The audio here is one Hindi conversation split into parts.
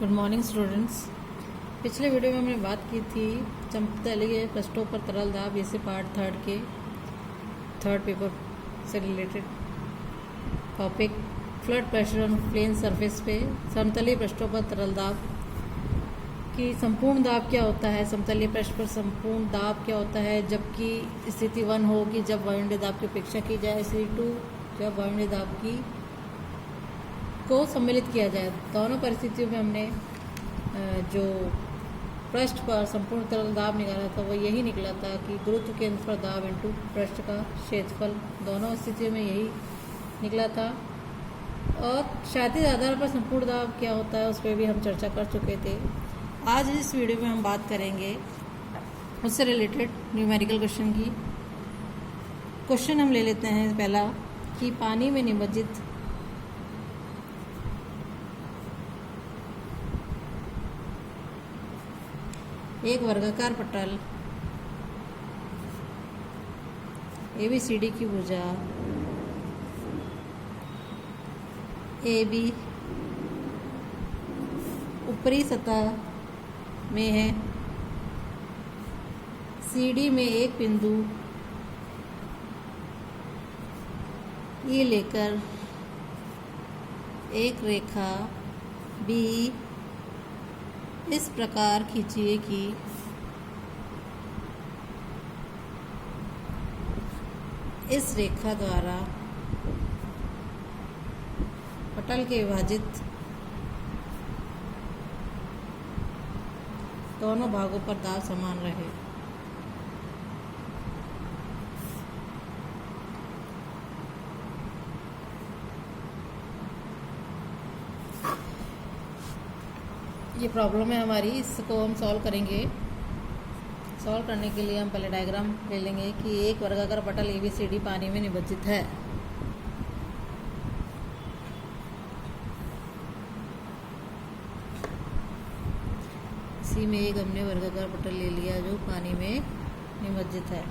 Good morning students. पिछले वीडियो में हमने बात की थी समतलीय पृष्ठों पर तरल दाब, इसे पार्ट थर्ड पेपर से related topic fluid pressure on plane surface पे समतलीय पृष्ठों पर तरल दाब की संपूर्ण दाब क्या होता है, समतलीय पृष्ठ पर संपूर्ण दाब क्या होता है, जबकि स्थिति 1 हो कि जब वायुमंडलीय दाब की उपेक्षा की जाए, स्थिति 2 जब वायुमंडलीय दाब की को सम्मिलित किया जाए। दोनों परिस्थितियों में हमने जो पृष्ठ पर संपूर्ण तरल दाब निकाला था वो यही निकला था कि गुरुत्व केंद्र पर दाब इंटू पृष्ठ का क्षेत्रफल, दोनों स्थितियों में यही निकला था। और क्षैतिज आधार पर संपूर्ण दाब क्या होता है उस पर भी हम चर्चा कर चुके थे। आज इस वीडियो में हम बात करेंगे उससे रिलेटेड न्यूमेरिकल क्वेश्चन की। क्वेश्चन हम ले लेते हैं पहला कि पानी में निमज्जित एक वर्गाकार पटल ABCD की भुजा AB ऊपरी सतह में है, CD में एक बिंदु E लेकर एक रेखा B इस प्रकार खींचिए कि इस रेखा द्वारा पटल के विभाजित दोनों भागों पर दाब समान रहे। ये प्रॉब्लम है हमारी, इसको हम सॉल्व करेंगे। सॉल्व करने के लिए हम पहले डायग्राम ले लेंगे कि एक वर्गाकार पटल ABCD पानी में निमज्जित है। इसी में एक हमने वर्गाकार पटल ले लिया जो पानी में निमज्जित है,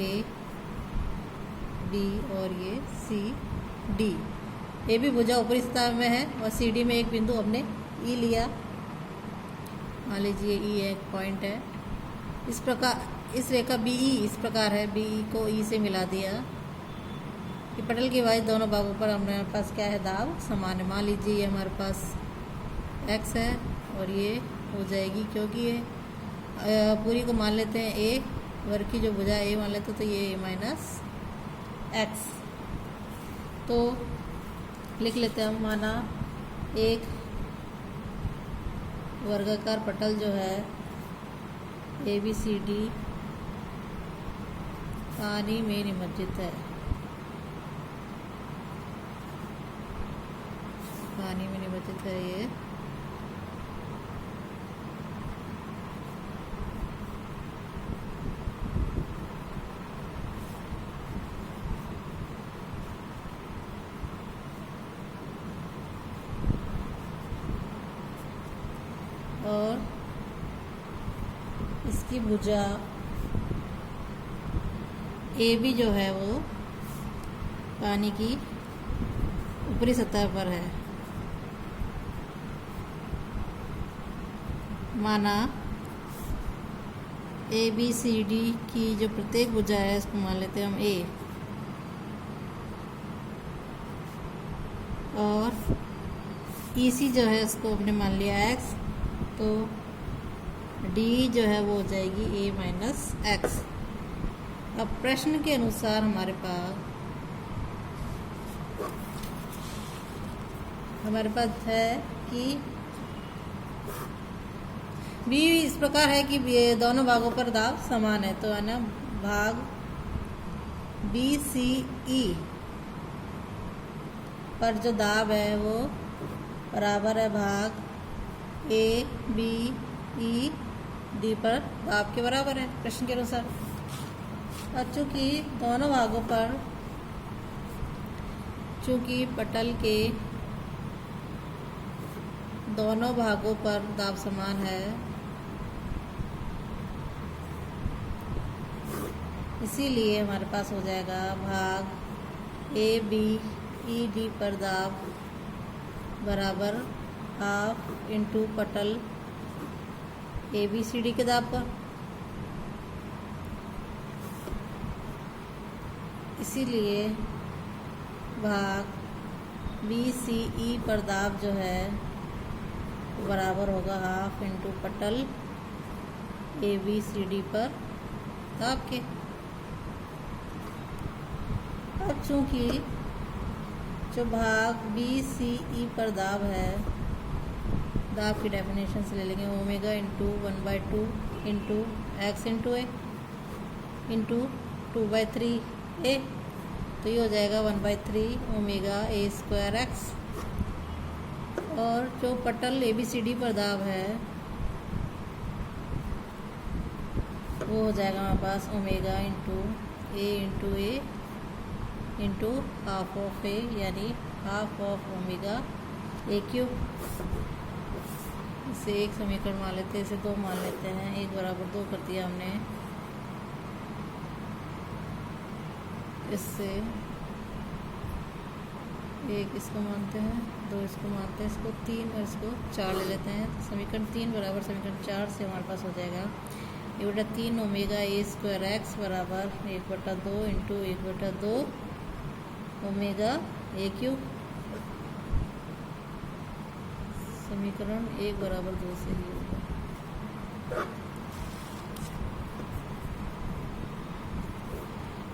A, B और ये C, D। AB भुजा ऊपरी सतह में है और CD में एक बिंदु हमने E लिया, मान लीजिए E एक पॉइंट है। इस प्रकार इस रेखा BE इस प्रकार है, BE को E से मिला दिया कि पटल के वाइज दोनों भागों पर हमारे पास क्या है, दाब समान है। मान लीजिए ये हमारे पास X है और ये हो जाएगी, क्योंकि ये पूरी को मान लेते हैं A, वर्ग की जो भुजा A मान लेते तो ये -X। तो लिख लेते हैं हम, माना एक वर्गाकार पटल जो है ABCD पानी में निमज्जित है, पानी में निमज्जित है ये। और इसकी भुजा AB जो है वो पानी की ऊपरी सतह पर है। माना ABCD की जो प्रत्येक भुजा है इसको मान लेते हैं हम A, और EC जो है उसको हमने मान लिया X, तो D जो है वो हो जाएगी A-X। अब प्रश्न के अनुसार हमारे है कि B इस प्रकार है कि दोनों भागों पर दाब समान है, तो है ना, भाग BCE पर जो दाब है वो बराबर है भाग ABED पर दाब के बराबर है प्रश्न के अनुसार। अब चूंकि पटल के दोनों भागों पर दाब समान है, इसीलिए हमारे पास हो जाएगा भाग ABED पर दाब बराबर हाफ इंटू पटल ABCD के दाब पर, इसीलिए भाग BCE पर दाब जो है बराबर होगा हाफ इंटू पटल ABCD पर दाब के। अब चूंकि जो भाग BCE पर दाब है, दाब की डेफिनेशन से ले लेंगे omega into 1/2 into x into a into 2/3 a, तो ये हो जाएगा 1/3 ओमेगा A² एक्स। और जो पटल ABCD पर दाब है वो हो जाएगा हमारे पास omega into A into half of a, यानी हाफ ऑफ ओमेगा A³। इसे एक समीकरण मान लेते हैं, इसे 2 मान लेते हैं। 1 बराबर 2 कर दिया हमने। इससे 1 इसको मानते हैं, 2 इसको मानते हैं, इसको 3 और इसको 4 ले लेते हैं। तो समीकरण 3 बराबर समीकरण 4 से हमारे पास हो जाएगा 1/3 ओमेगा A² एक्स बराबर 1/2 इंटू 1/2 ओमेगा A³। समीकरण 1 बराबर 2 से ही होगा।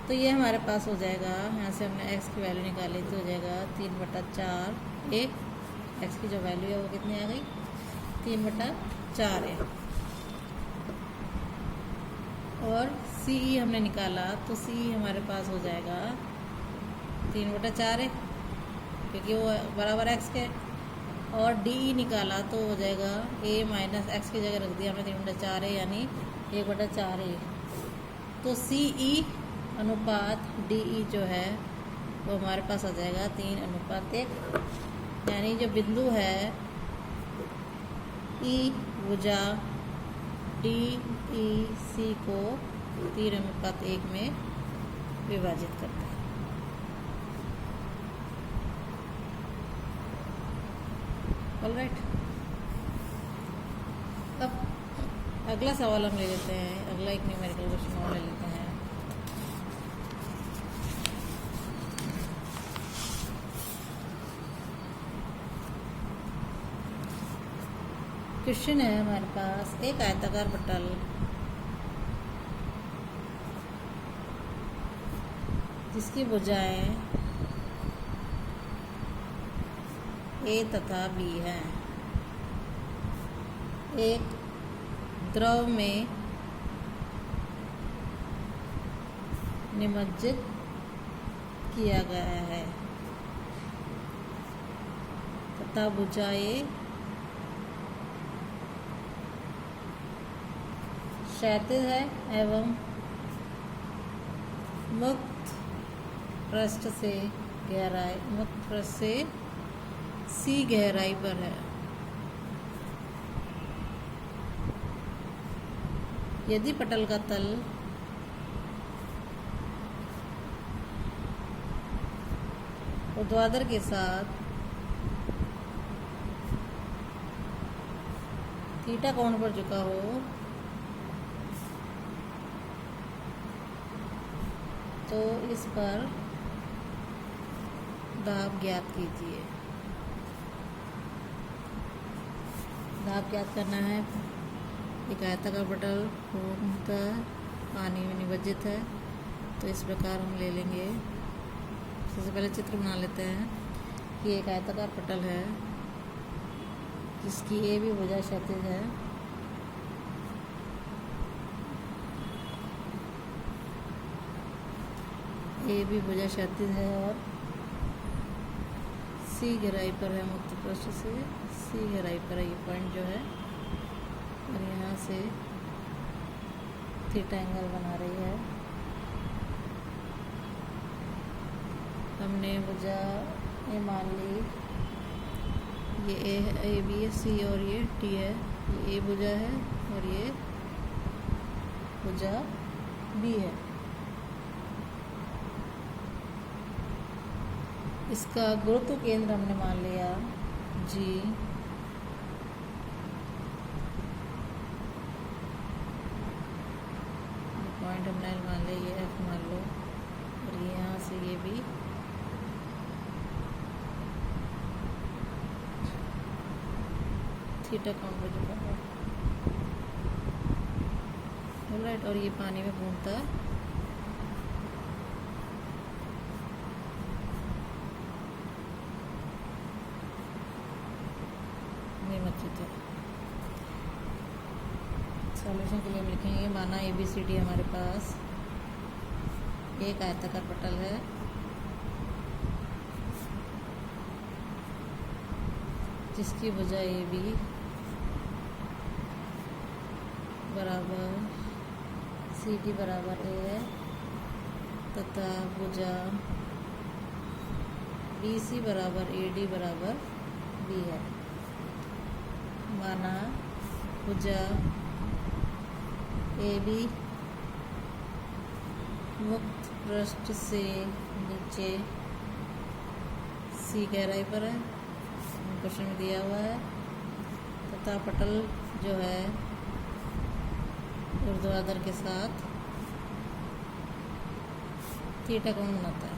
तो ये हमारे पास हो जाएगा, यहाँ से हमने x की वैल्यू निकाली तो हो जाएगा 3/4 ए। x की जो वैल्यू है वो कितनी आ गई, 3/4 है। और CE हमने निकाला तो CE हमारे पास हो जाएगा 3/4 है, क्योंकि वो बराबर x के। और DE निकाला तो हो जाएगा a माइनस एक्स की जगह रख दिया हमने 3/4 है, यानी 1/4 है। तो CE अनुपात DE जो है वो हमारे पास आ जाएगा 3:1, यानी जो बिंदु है E भुजा DEC को 3:1 में विभाजित करता है। ऑलराइट, अब अगला सवाल हम ले लेते हैं। अगला एक न्यूमेरिकल क्वेश्चन और ले लेते हैं। क्वेश्चन है हमारे पास, एक आयताकार पटल जिसकी भुजाएं A तथा B है, एक द्रव में निमज्जित किया गया है तथा भुजाएं क्षैतिज है एवं मुक्त पृष्ठ से C गहराई पर है। यदि पटल का तल ऊर्ध्वाधर के साथ थीटा कोण पर झुका हो तो इस पर दाब ज्ञात कीजिए। दाब ज्ञात करना है। एक आयताकार पटल पूर्णतः पानी में निमज्जित है, तो इस प्रकार हम ले लेंगे। सबसे पहले चित्र बना लेते हैं कि एक आयताकार पटल है जिसकी ए भी भुजा क्षैतिज है। ए भी भुजा क्षैतिज है और सी गहराई पर है, मुक्त पृष्ठ से सी गहराई पर है ये पॉइंट जो है, और यहाँ से थीटा एंगल बना रही है। हमने भुजा ए मान ली, ये ए है, ए बी है, सी और ये टी है। ये ए भुजा है और ये भुजा बी है। इसका गुरुत्व केंद्र हमने मान लिया G एल मान ले, ये एफ मान लो, और ये यहाँ से ये भी थीटा कॉम्पोजिट होगा। ऑलराइट, और ये पानी में घूमता है। नियमित है। सॉल्यूशन के लिए हम लिखेंगे, माना ए बी सी डी हमारे पास एक आयताकार पटल है जिसकी भुजा ए बी बराबर सी डी बराबर ए है तथा भुजा बी सी बराबर ए डी बराबर बी है। माना भुजा ए बी मुक्त पृष्ठ से नीचे सी गहराई पर है, क्वेश्चन में दिया हुआ है, तथा पटल जो है ऊर्ध्वाधर के साथ थीटा कोण बनाता है।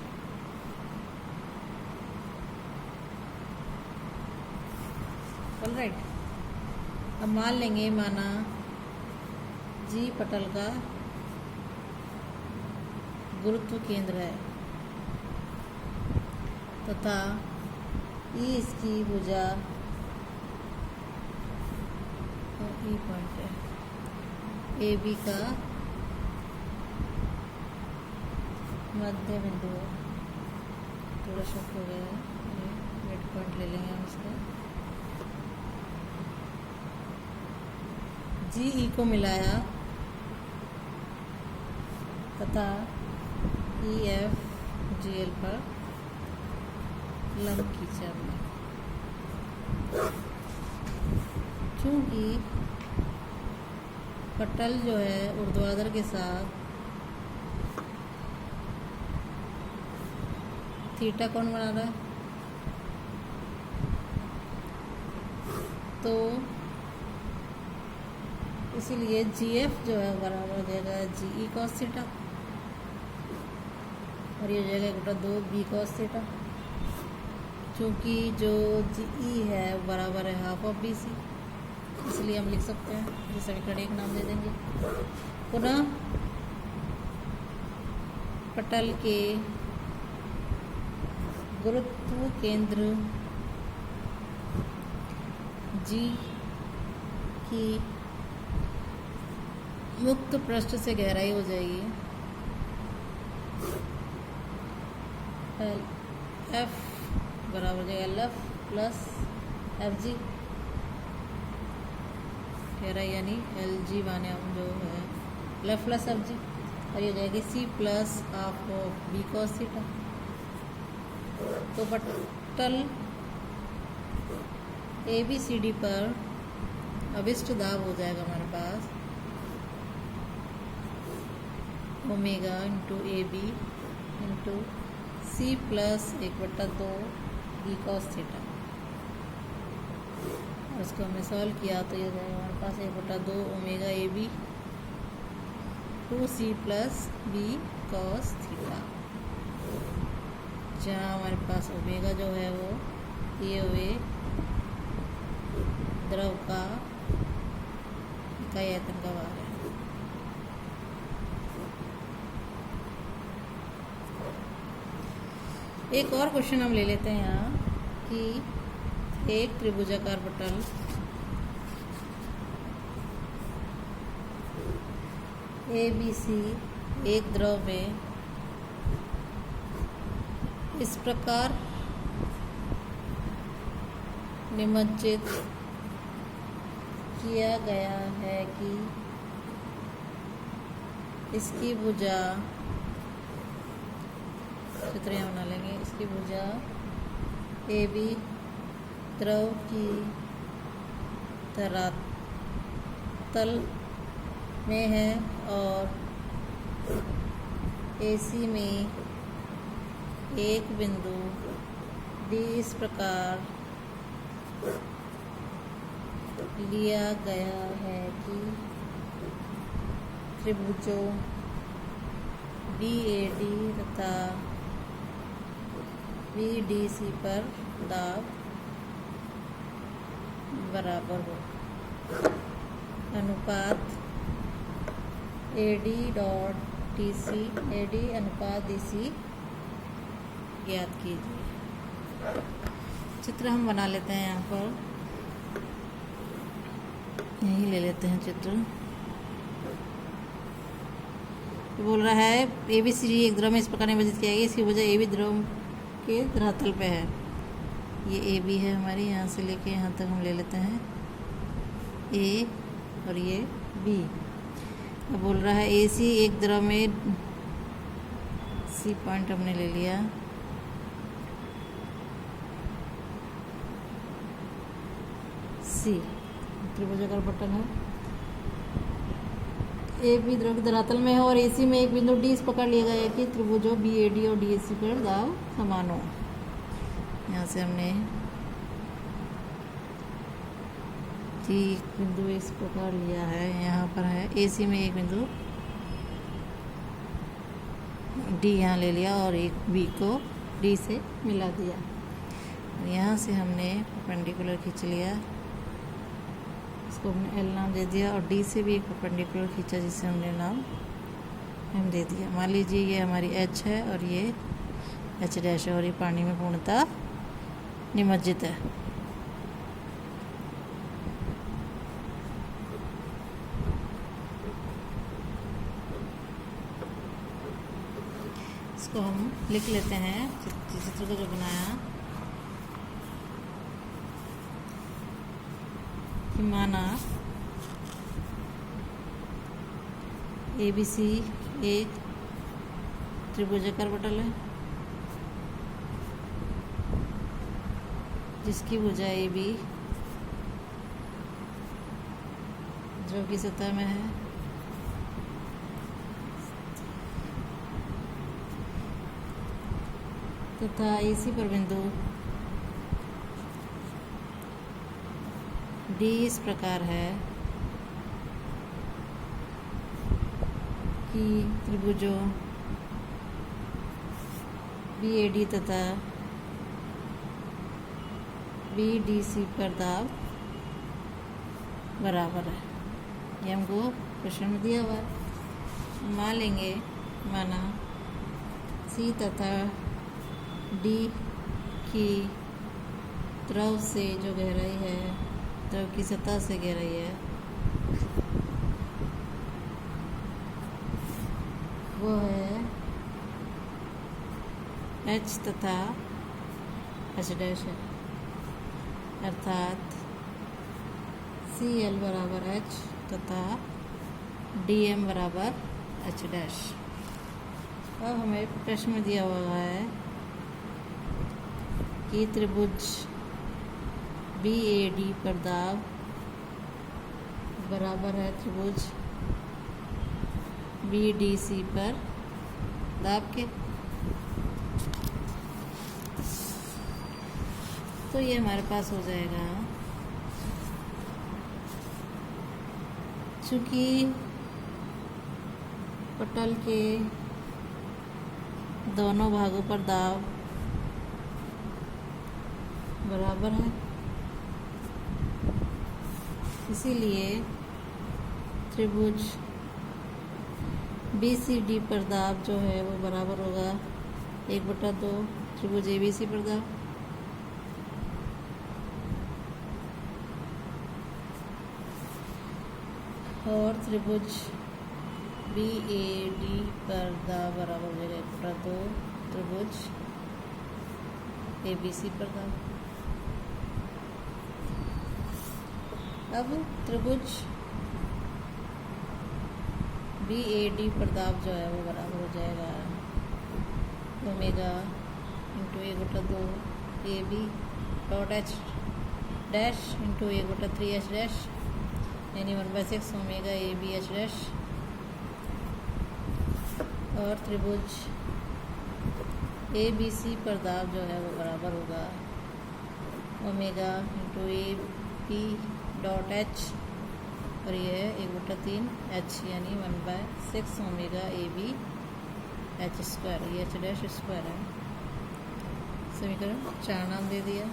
ऑलराइट, अब मान लेंगे, माना जी पटल का गुरुत्व केंद्र है तथा ई इसकी भुजा ई पॉइंट है, ए बी का मध्य बिंदु है। थोड़ा शॉर्ट हो गया है, मिड पॉइंट ले लेंगे हम इसका। जी ई को मिलाया तथा ई एफ जी एल पर लंब खींचा हमने। चूँकि पटल जो है ऊर्ध्वाधर के साथ थीटा कोण बना रहा है, तो इसीलिए जी एफ जो है बराबर हो जाएगा जी ई कॉस थीटा, और ये हो जाएगा 1/2 बी कॉस थीटा। चूँकि जो जी ई है बराबर है हाफ ऑफ बी सी, इसलिए हम लिख सकते हैं, इसे समीकरण एक नाम दे देंगे। पुनः पटल के गुरुत्व केंद्र जी की मुक्त पृष्ठ से गहराई हो जाएगी एफ बराबर हो जाएगा L F plus F G, गहराई यानी एल जी माने हम जो है L F plus F G, और ये हो जाएगी C plus half of B cos theta. तो पटल ए बी सी डी पर अभिष्ट दाब हो जाएगा हमारे पास omega into a b into c plus 1/2 b cos theta. और इसको हमने सॉल्व किया तो ये हो जाएगा हमारे पास 1/2 omega A B 2 C plus B cos theta, जहाँ हमारे पास ओमेगा जो है वो ये हुए द्रव का इकाई आयतन का भार है। एक और क्वेश्चन हम ले लेते हैं यहाँ कि एक त्रिभुजाकार पटल ए बी सी एक द्रव में इस प्रकार निमज्जित किया गया है कि इसकी भुजा चित्र यहाँ बना लेंगे, इसकी भुजा ए बी द्रव की धरातल में है और ए सी में एक बिंदु डी इस प्रकार लिया गया है कि त्रिभुजों BAD तथा BDC पर दाब बराबर हो। अनुपात AD डॉट DC AD अनुपात DC ज्ञात कीजिए। चित्र हम बना लेते हैं। यहाँ पर यही ले लेते हैं चित्र। बोल रहा है ABCD एक द्रव में इस प्रकार नियोजित किया गया, इसकी वजह AB द्रव के धरातल पे है। ये AB है हमारी, यहाँ से लेके यहाँ तक हम ले लेते हैं A और ये B। अब बोल रहा है AC एक द्रव में, C पॉइंट हमने ले लिया, C त्रिभुजाकार पट्टन है, AB द्रव के धरातल में है और AC में एक बिंदु D इस प्रकार लिया गया है कि त्रिभुजों BAD और DAC पर दाब समान हो। यहाँ से हमने एक बिंदु इस प्रकार लिया है, यहाँ पर है AC में एक बिंदु D यहाँ ले लिया और एक B को D से मिला दिया। यहाँ से हमने परपेंडिकुलर खींच लिया, इसको हमने L नाम दे दिया और D से भी एक परपेंडिकुलर खींचा जिसे हमने नाम M दे दिया। मान लीजिए ये हमारी H है और ये H डैश है और ये पानी में पूर्णतः निमज्जित है। इसको हम लिख लेते हैं चित्र को जो बनाया कि माना ABC एक त्रिभुजाकार पटल है जिसकी भुजा AB जो कि सतह में है तथा AC पर बिंदु D इस प्रकार है कि त्रिभुजों BAD तथा BDC पर दाब बराबर है। ये हमको क्वेश्चन में दिया हुआ है। मान लेंगे माना C तथा D की द्रव से जो गहराई है, द्रव की सतह से गहराई है, वो है H तथा H डैश है, अर्थात CL बराबर H तथा DM बराबर H डैश। अब हमें प्रश्न में दिया हुआ है कि त्रिभुज BAD पर दाब बराबर है त्रिभुज BDC पर दाब के। तो ये हमारे पास हो जाएगा, चूँकि पटल के दोनों भागों पर दाब बराबर है, इसीलिए त्रिभुज BCD पर दाब जो है वो बराबर होगा 1/2 त्रिभुज ABC पर दाब। और त्रिभुज BAD पर दाब बराबर हो जाएगा 1/2 त्रिभुज ABC पर दाब। अब त्रिभुज BAD पर दाब जो है वो बराबर हो जाएगा omega into 1/2 AB dot H dash into 1/3 H dash, यानी 1/6 ओमेगा AB H डैश। और त्रिभुज ABC पर दाब जो है वो बराबर होगा omega into AB dot H और ये है 1/3 H, यानी 1/6 ओमेगा AB एच स्क्वायर, ये एच डैश स्क्वायर है। समीकरण 4 नाम दे दिया,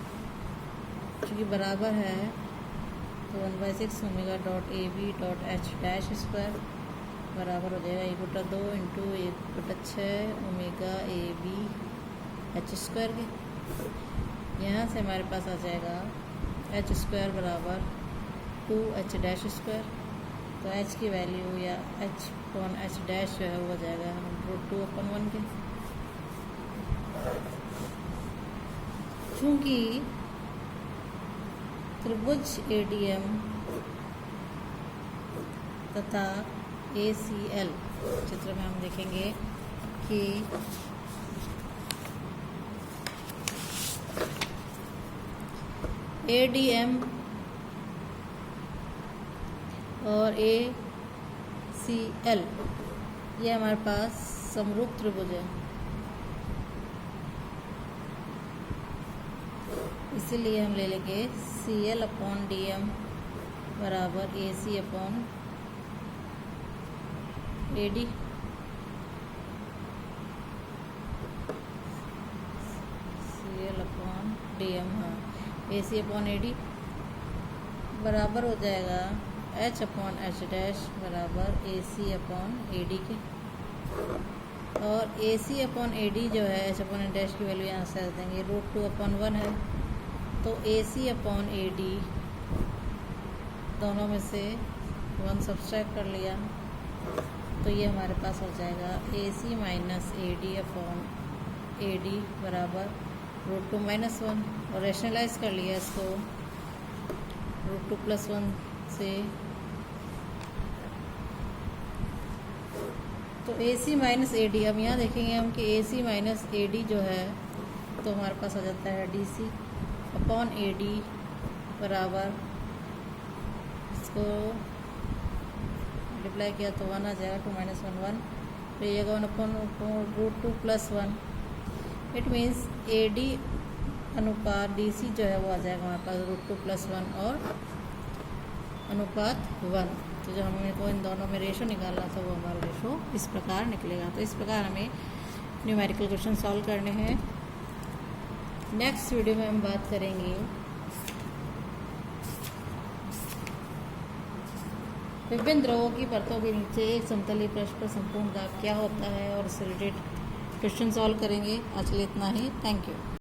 चूँकि बराबर है तो 1/6 omega dot A B dot H dash square बराबर हो जाएगा 1/2 into 1/6 omega A B H square के। यहाँ से हमारे पास आ जाएगा एच स्क्वायर बराबर 2h डैश स्क्वायर। तो h की वैल्यू या h डैश जो है वो हो जाएगा √2/1 के। चूँकि त्रिभुज ADM तथा ACL चित्र में हम देखेंगे कि ADM और ACL ये हमारे पास समरूप त्रिभुज है, इसीलिए हम ले लेंगे CL/DM बराबर AC/AD। CL/DM हाँ AC/AD बराबर हो जाएगा H/H डैश बराबर AC/AD के। और AC/AD जो है H/H डैश की वैल्यू यहाँ से देंगे √2/1 है। तो AC/AD दोनों में से 1 सब्सट्रैक्ट कर लिया तो ये हमारे पास हो जाएगा AC माइनस AD बराबर √2-1 और रैशनलाइज कर लिया इसको √2+1 से। तो AC माइनस AD, अब यहाँ देखेंगे हम कि AC माइनस AD जो है तो हमारे पास आ जाता है DC/AD बराबर, इसको मल्टीप्लाई किया तो 1 आ जाएगा 2 - 1 तो ये 1/√2+1। इट मीन्स AD अनुपात DC जो है वो आ जाएगा हमारे पास √2+1 और अनुपात 1। तो जो हमें को इन दोनों में रेशो निकालना था वो हमारा रेशो इस प्रकार निकलेगा। तो इस प्रकार हमें न्यूमेरिकल क्वेश्चन सॉल्व करने हैं। नेक्स्ट वीडियो में हम बात करेंगे विभिन्न द्रवों की परतों के नीचे एक समतलीय पृष्ठ पर संपूर्ण दाब क्या होता है और इससे रिलेटेड क्वेश्चन सॉल्व करेंगे। आज के लिए इतना ही। Thank you.